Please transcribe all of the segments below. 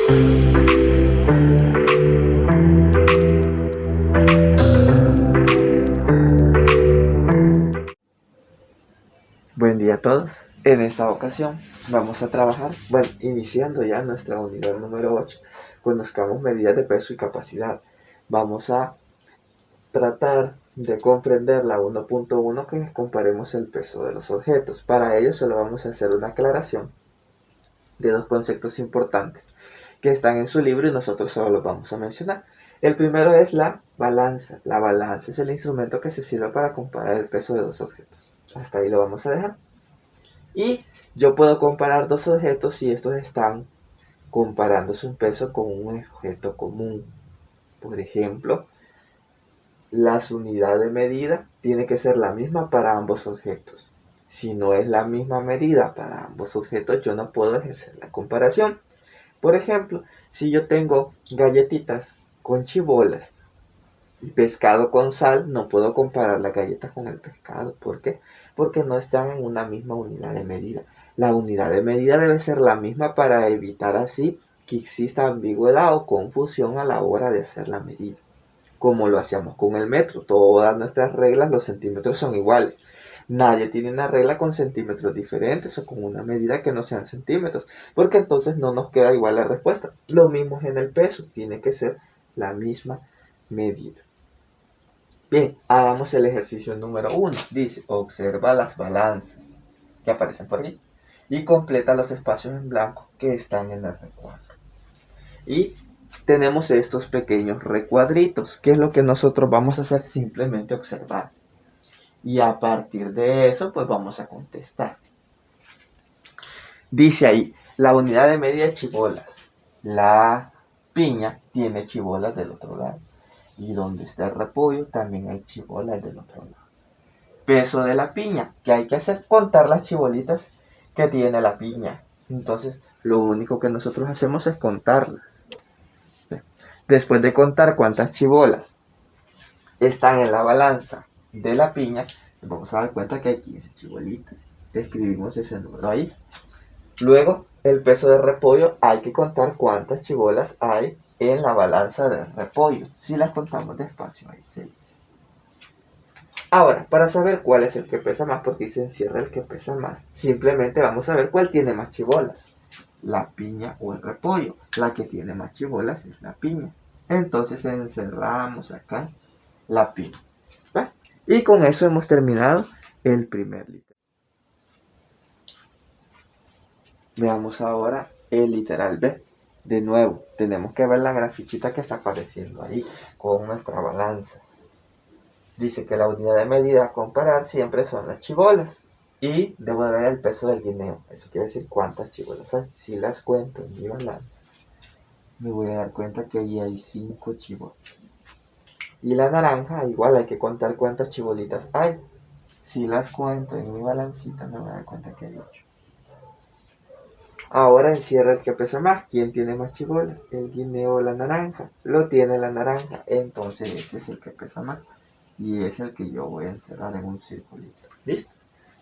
Buen día a todos. En esta ocasión vamos a trabajar, iniciando ya nuestra unidad número 8, conozcamos medidas de peso y capacidad. Vamos a tratar de comprender la 1.1, que comparemos el peso de los objetos. Para ello solo vamos a hacer una aclaración de dos conceptos importantes que están en su libro y nosotros solo los vamos a mencionar. El primero es la balanza. La balanza es el instrumento que se sirve para comparar el peso de dos objetos. Hasta ahí lo vamos a dejar. Y yo puedo comparar dos objetos si estos están comparándose un peso con un objeto común. Por ejemplo, las unidades de medida tiene que ser la misma para ambos objetos. Si no es la misma medida para ambos objetos, yo no puedo ejercer la comparación. Por ejemplo, si yo tengo galletitas con chibolas y pescado con sal, no puedo comparar las galletas con el pescado. ¿Por qué? Porque no están en una misma unidad de medida. La unidad de medida debe ser la misma para evitar así que exista ambigüedad o confusión a la hora de hacer la medida. Como lo hacíamos con el metro, todas nuestras reglas, los centímetros son iguales. Nadie tiene una regla con centímetros diferentes o con una medida que no sean centímetros, porque entonces no nos queda igual la respuesta. Lo mismo es en el peso, tiene que ser la misma medida. Bien, hagamos el ejercicio número 1. Dice, observa las balanzas que aparecen por aquí y completa los espacios en blanco que están en el recuadro. Y tenemos estos pequeños recuadritos, que es lo que nosotros vamos a hacer, simplemente observar. Y a partir de eso, pues vamos a contestar. Dice ahí, la unidad de medida de chibolas. La piña tiene chibolas del otro lado. Y donde está el repollo, también hay chibolas del otro lado. Peso de la piña. ¿Qué hay que hacer? Contar las chibolitas que tiene la piña. Entonces, lo único que nosotros hacemos es contarlas. Después de contar cuántas chibolas están en la balanza de la piña, nos vamos a dar cuenta que hay 15 chibolitas. Escribimos ese número ahí. Luego, el peso de repollo, hay que contar cuántas chibolas hay en la balanza de repollo. Si las contamos despacio, hay 6. Ahora, para saber cuál es el que pesa más, porque se encierra el que pesa más, simplemente vamos a ver cuál tiene más chibolas, la piña o el repollo. La que tiene más chibolas es la piña. Entonces encerramos acá la piña. ¿Va? Y con eso hemos terminado el primer literal. Veamos ahora el literal B. De nuevo, tenemos que ver la grafiquita que está apareciendo ahí con nuestras balanzas. Dice que la unidad de medida a comparar siempre son las chibolas. Y debo ver el peso del guineo. Eso quiere decir cuántas chibolas hay. Si las cuento en mi balanza, me voy a dar cuenta que ahí hay 5 chibolas. Y la naranja, igual hay que contar cuántas chibolitas hay. Si las cuento en mi balancita, me voy a dar cuenta que hay 8. Ahora encierra el que pesa más. ¿Quién tiene más chibolas? El guineo o la naranja. Lo tiene la naranja. Entonces ese es el que pesa más. Y es el que yo voy a encerrar en un circulito. ¿Listo?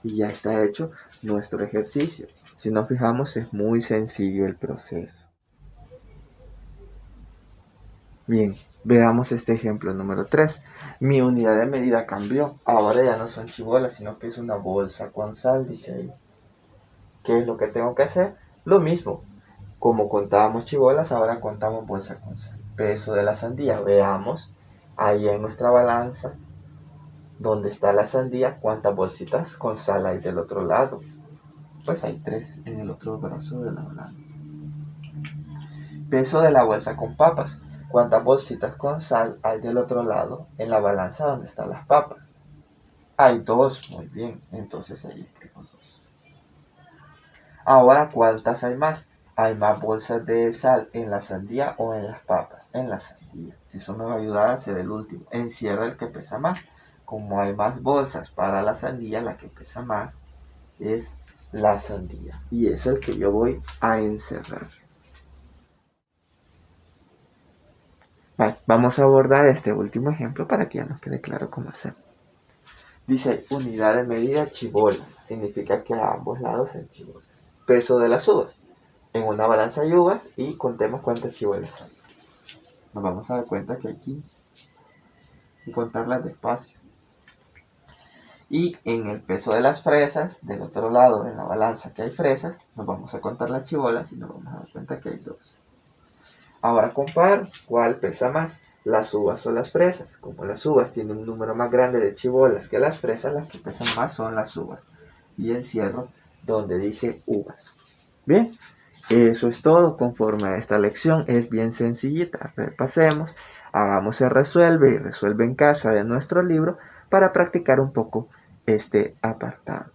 Y ya está hecho nuestro ejercicio. Si nos fijamos, es muy sencillo el proceso. Bien, veamos este ejemplo número 3. Mi unidad de medida cambió. Ahora ya no son chibolas, sino que es una bolsa con sal, dice ahí. ¿Qué es lo que tengo que hacer? Lo mismo. Como contábamos chibolas, ahora contamos bolsa con sal. Peso de la sandía. Veamos ahí en nuestra balanza, donde está la sandía, cuántas bolsitas con sal hay del otro lado. Pues hay 3 en el otro brazo de la balanza. Peso de la bolsa con papas. ¿Cuántas bolsitas con sal hay del otro lado en la balanza donde están las papas? Hay 2, muy bien, entonces ahí escribo 2. Ahora, ¿cuántas hay más? ¿Hay más bolsas de sal en la sandía o en las papas? En la sandía. Eso me va a ayudar a hacer el último. Encierra el que pesa más. Como hay más bolsas para la sandía, la que pesa más es la sandía. Y es el que yo voy a encerrar. Vale, vamos a abordar este último ejemplo para que ya nos quede claro cómo hacer. Dice, unidad de medida chibolas. Significa que a ambos lados hay chibolas. Peso de las uvas. en una balanza hay uvas y contemos cuántas chibolas hay. Nos vamos a dar cuenta que hay 15 y contarlas despacio. Y en el peso de las fresas, del otro lado en la balanza que hay fresas, nos vamos a contar las chibolas y nos vamos a dar cuenta que hay 2. Ahora comparo cuál pesa más, las uvas o las fresas. Como las uvas tienen un número más grande de chibolas que las fresas, las que pesan más son las uvas. Y encierro donde dice uvas. Bien, eso es todo conforme a esta lección. Es bien sencillita. Repasemos, hagamos el resuelve y resuelve en casa de nuestro libro para practicar un poco este apartado.